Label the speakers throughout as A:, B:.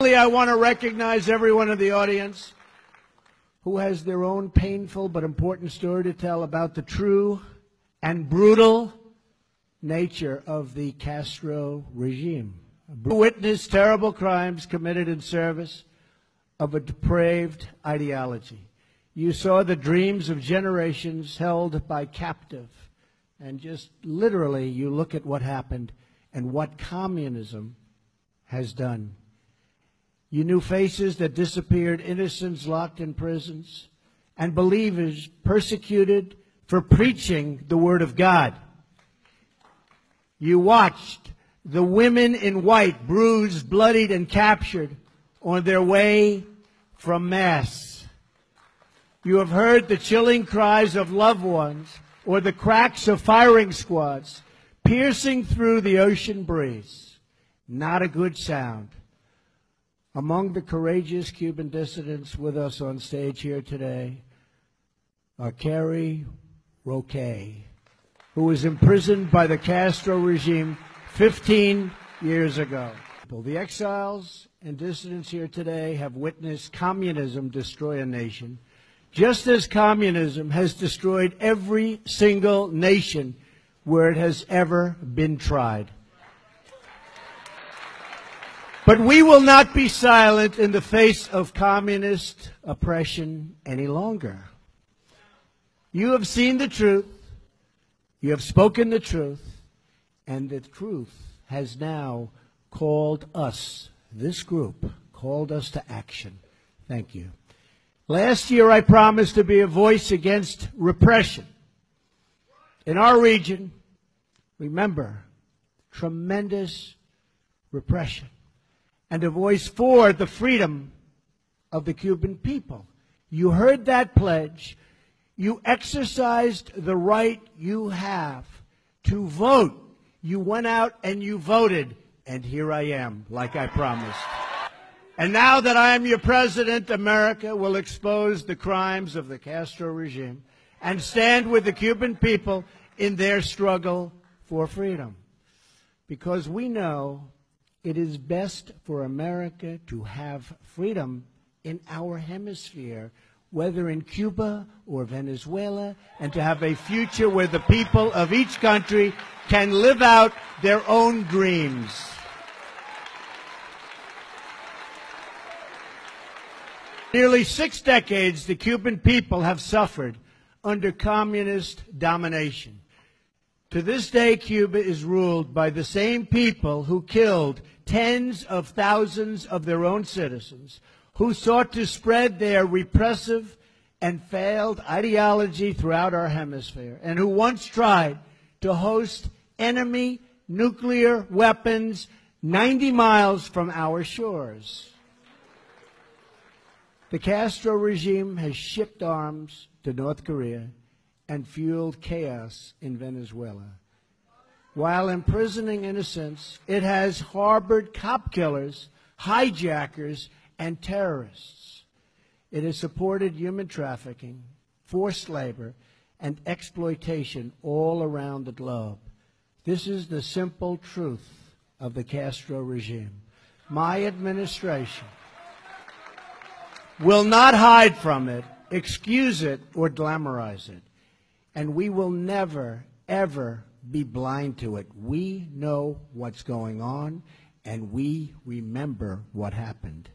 A: I want to recognize everyone in the audience who has their own painful but important story to tell about the true and brutal nature of the Castro regime. Who witnessed terrible crimes committed in service of a depraved ideology. You saw the dreams of generations held by captive. And just literally, you look at what happened and what communism has done. You knew faces that disappeared, innocents locked in prisons, and believers persecuted for preaching the Word of God. You watched the women in white, bruised, bloodied, and captured on their way from Mass. You have heard the chilling cries of loved ones or the cracks of firing squads piercing through the ocean breeze. Not a good sound. Among the courageous Cuban dissidents with us on stage here today are Carrie Roque, who was imprisoned by the Castro regime 15 years ago. The exiles and dissidents here today have witnessed communism destroy a nation, just as communism has destroyed every single nation where it has ever been tried. But we will not be silent in the face of communist oppression any longer. You have seen the truth, you have spoken the truth, and the truth has now called us, this group, called us to action. Thank you. Last year I promised to be a voice against repression. In our region, remember, tremendous repression. And a voice for the freedom of the Cuban people. You heard that pledge. You exercised the right you have to vote. You went out and you voted. And here I am, like I promised. And now that I am your president, America will expose the crimes of the Castro regime and stand with the Cuban people in their struggle for freedom. Because we know it is best for America to have freedom in our hemisphere, whether in Cuba or Venezuela, and to have a future where the people of each country can live out their own dreams. Nearly 6 decades, the Cuban people have suffered under communist domination. To this day, Cuba is ruled by the same people who killed tens of thousands of their own citizens, who sought to spread their repressive and failed ideology throughout our hemisphere, and who once tried to host enemy nuclear weapons 90 miles from our shores. The Castro regime has shipped arms to North Korea and fueled chaos in Venezuela. While imprisoning innocents, it has harbored cop killers, hijackers, and terrorists. It has supported human trafficking, forced labor, and exploitation all around the globe. This is the simple truth of the Castro regime. My administration will not hide from it, excuse it, or glamorize it. And we will never, ever be blind to it. We know what's going on, and we remember what happened.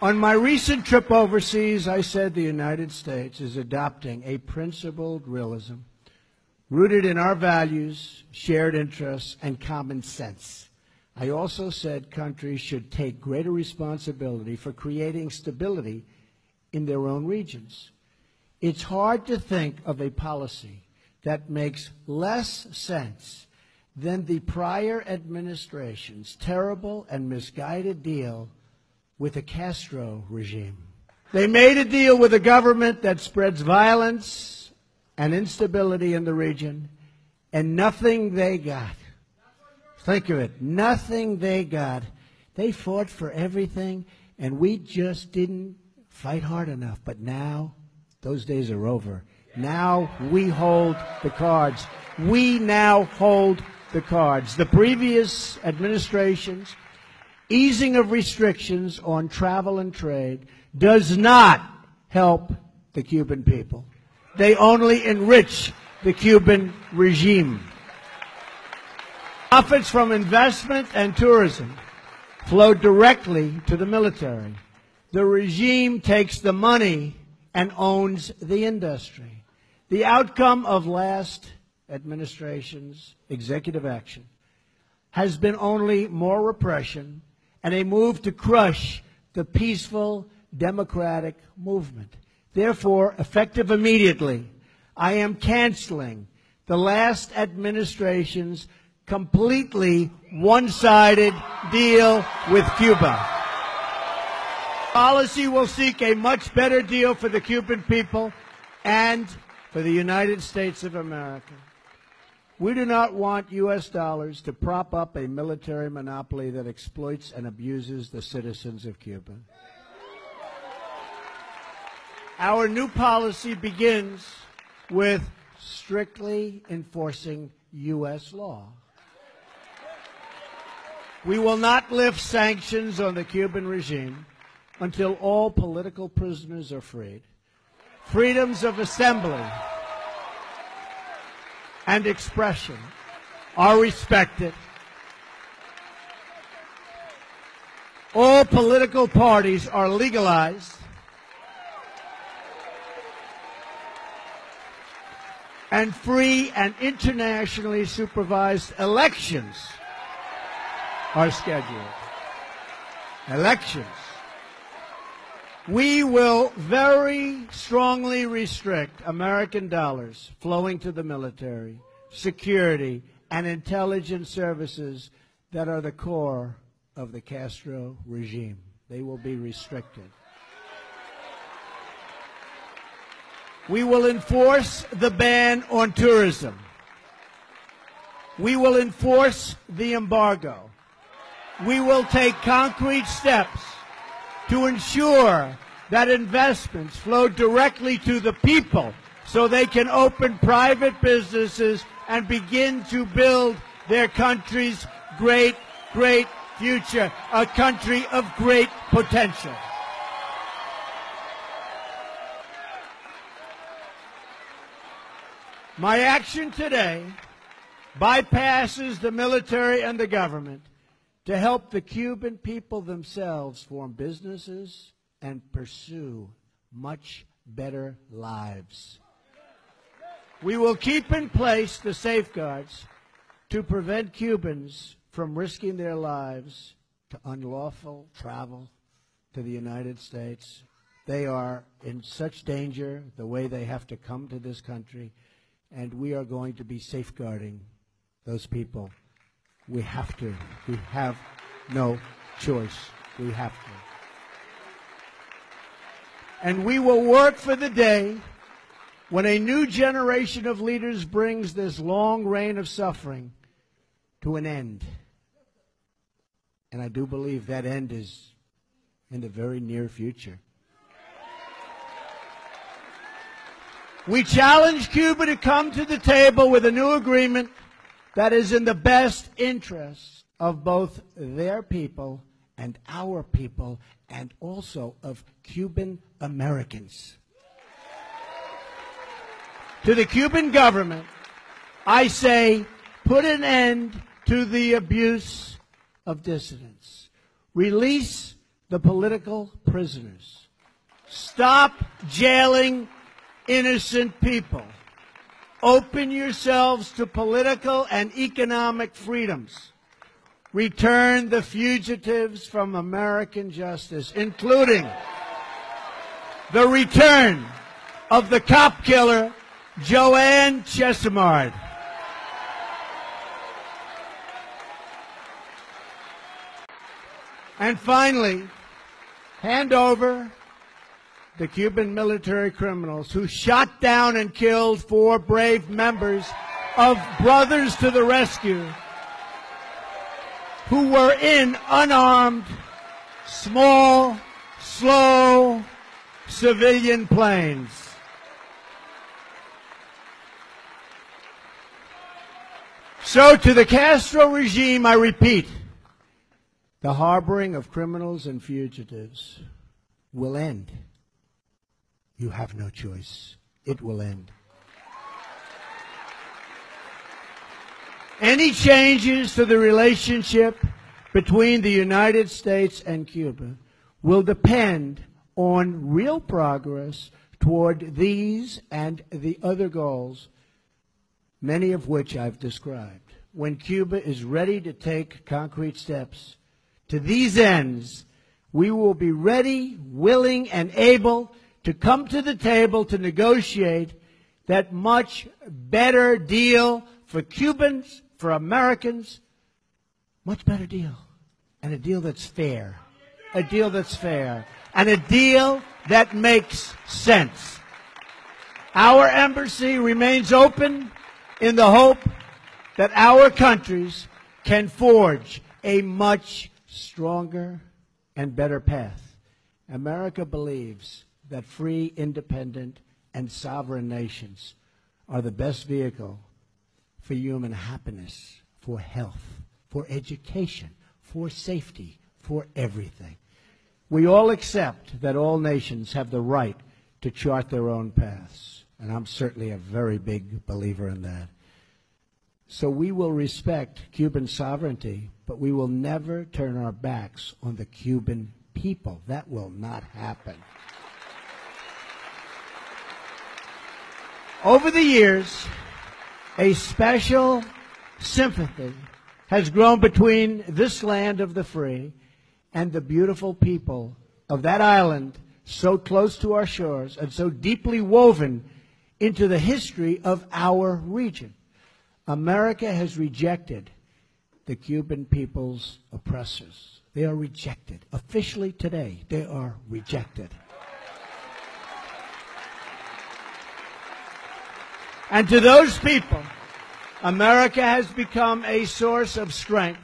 A: On my recent trip overseas, I said the United States is adopting a principled realism rooted in our values, shared interests, and common sense. I also said countries should take greater responsibility for creating stability in their own regions. It's hard to think of a policy that makes less sense than the prior administration's terrible and misguided deal with the Castro regime. They made a deal with a government that spreads violence and instability in the region, and nothing they got. Think of it, nothing they got. They fought for everything, and we just didn't fight hard enough. But now, those days are over. Now we hold the cards. We now hold the cards. The previous administrations easing of restrictions on travel and trade does not help the Cuban people. They only enrich the Cuban regime. Profits from investment and tourism flow directly to the military. The regime takes the money and owns the industry. The outcome of last administration's executive action has been only more repression and a move to crush the peaceful democratic movement. Therefore, effective immediately, I am canceling the last administration's completely one-sided deal with Cuba. Policy will seek a much better deal for the Cuban people and for the United States of America. We do not want U.S. dollars to prop up a military monopoly that exploits and abuses the citizens of Cuba. Our new policy begins with strictly enforcing U.S. law. We will not lift sanctions on the Cuban regime until all political prisoners are freed, freedoms of assembly and expression are respected, all political parties are legalized, and free and internationally supervised elections are scheduled. Elections. We will very strongly restrict American dollars flowing to the military, security, and intelligence services that are the core of the Castro regime. They will be restricted. We will enforce the ban on tourism. We will enforce the embargo. We will take concrete steps to ensure that investments flow directly to the people so they can open private businesses and begin to build their country's great, great future, a country of great potential. My action today bypasses the military and the government to help the Cuban people themselves form businesses and pursue much better lives. We will keep in place the safeguards to prevent Cubans from risking their lives to unlawful travel to the United States. They are in such danger the way they have to come to this country, and we are going to be safeguarding those people. We have to. We have no choice. We have to. And we will work for the day when a new generation of leaders brings this long reign of suffering to an end. And I do believe that end is in the very near future. We challenge Cuba to come to the table with a new agreement that is in the best interests of both their people and our people, and also of Cuban Americans. To the Cuban government, I say, put an end to the abuse of dissidents. Release the political prisoners. Stop jailing innocent people. Open yourselves to political and economic freedoms. Return the fugitives from American justice, including the return of the cop killer, Joanne Chesimard. And finally, hand over the Cuban military criminals who shot down and killed 4 brave members of Brothers to the Rescue, who were in unarmed, small, slow, civilian planes. So to the Castro regime, I repeat, The harboring of criminals and fugitives will end. You have no choice. It will end. Any changes to the relationship between the United States and Cuba will depend on real progress toward these and the other goals, many of which I've described. When Cuba is ready to take concrete steps to these ends, we will be ready, willing, and able to come to the table to negotiate that much better deal for Cubans, for Americans, much better deal. And a deal that's fair. A deal that's fair. And a deal that makes sense. Our embassy remains open in the hope that our countries can forge a much stronger and better path. America believes that free, independent, and sovereign nations are the best vehicle for human happiness, for health, for education, for safety, for everything. We all accept that all nations have the right to chart their own paths, and I'm certainly a very big believer in that. So we will respect Cuban sovereignty, but we will never turn our backs on the Cuban people. That will not happen. Over the years, a special sympathy has grown between this land of the free and the beautiful people of that island so close to our shores and so deeply woven into the history of our region. America has rejected the Cuban people's oppressors. They are rejected. Officially today, they are rejected. And to those people, America has become a source of strength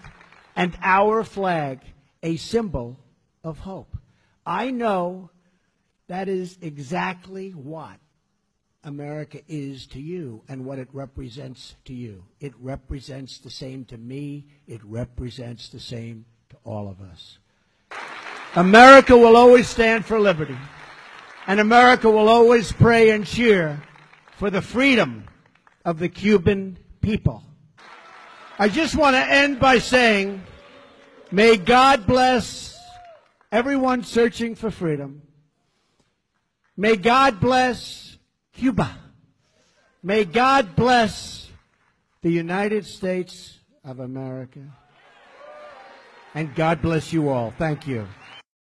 A: and our flag a symbol of hope. I know that is exactly what America is to you and what it represents to you. It represents the same to me. It represents the same to all of us. America will always stand for liberty. And America will always pray and cheer for the freedom of the Cuban people. I just want to end by saying, may God bless everyone searching for freedom. May God bless Cuba. May God bless the United States of America. And God bless you all. Thank you.